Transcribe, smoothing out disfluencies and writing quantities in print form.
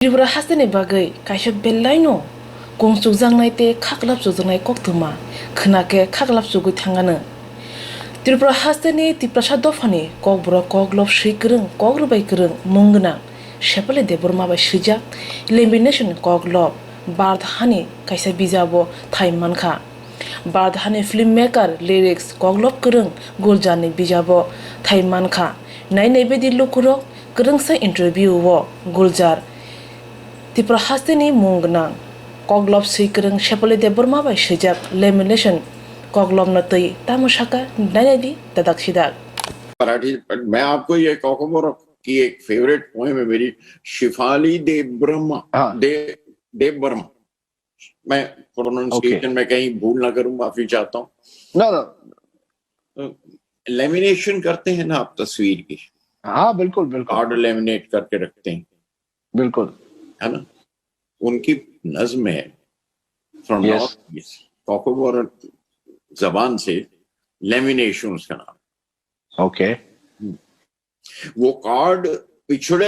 त्रिपुरा हास्तेनि बागै कायसो बेलायनो गंसुक जांनाय ते खाख्लाब सुजनाय कक्थुमा खोनाके खाख्लाब सुगै थांगानो Tripura हास्तेनि Tiprasa दफानि kokborok koklop Swikwrwng kokrubai kwrwng mungna Sefali Debbarmani swijak Lamination Koklop Bardhani kaisa Bijabo thai Mankha Bardhani filmmaker lyricist Koklop kwrwng Gulzarni Bijabo thai Mankha nainai bedi lukurok kwrwngsa interview wo Gulzar Tripura hasteni mungnang Koklop Swikwrwng Sefali Debbarmani swijak Lamination Koklop na tui tamushaka nainadi tadaksidak मैं आपको ये कोकबोरक की एक favourite poem है मेरी शिफाली देबबर्मा मैं pronunciation में कहीं भूल ना करूं माफी चाहता हूँ लेमिनेशन करते हैं ना आप तस्वीर की हाँ बिल्कुल बिल्कुल कार्ड लेमिनेट करके रखते हैं बिल्कुल है ना उनकी नज्म है फ्रॉम नॉर्थ कोकबोरक जबान से लेमिनेशन उसका नाम ओके वो कार्ड पिछड़े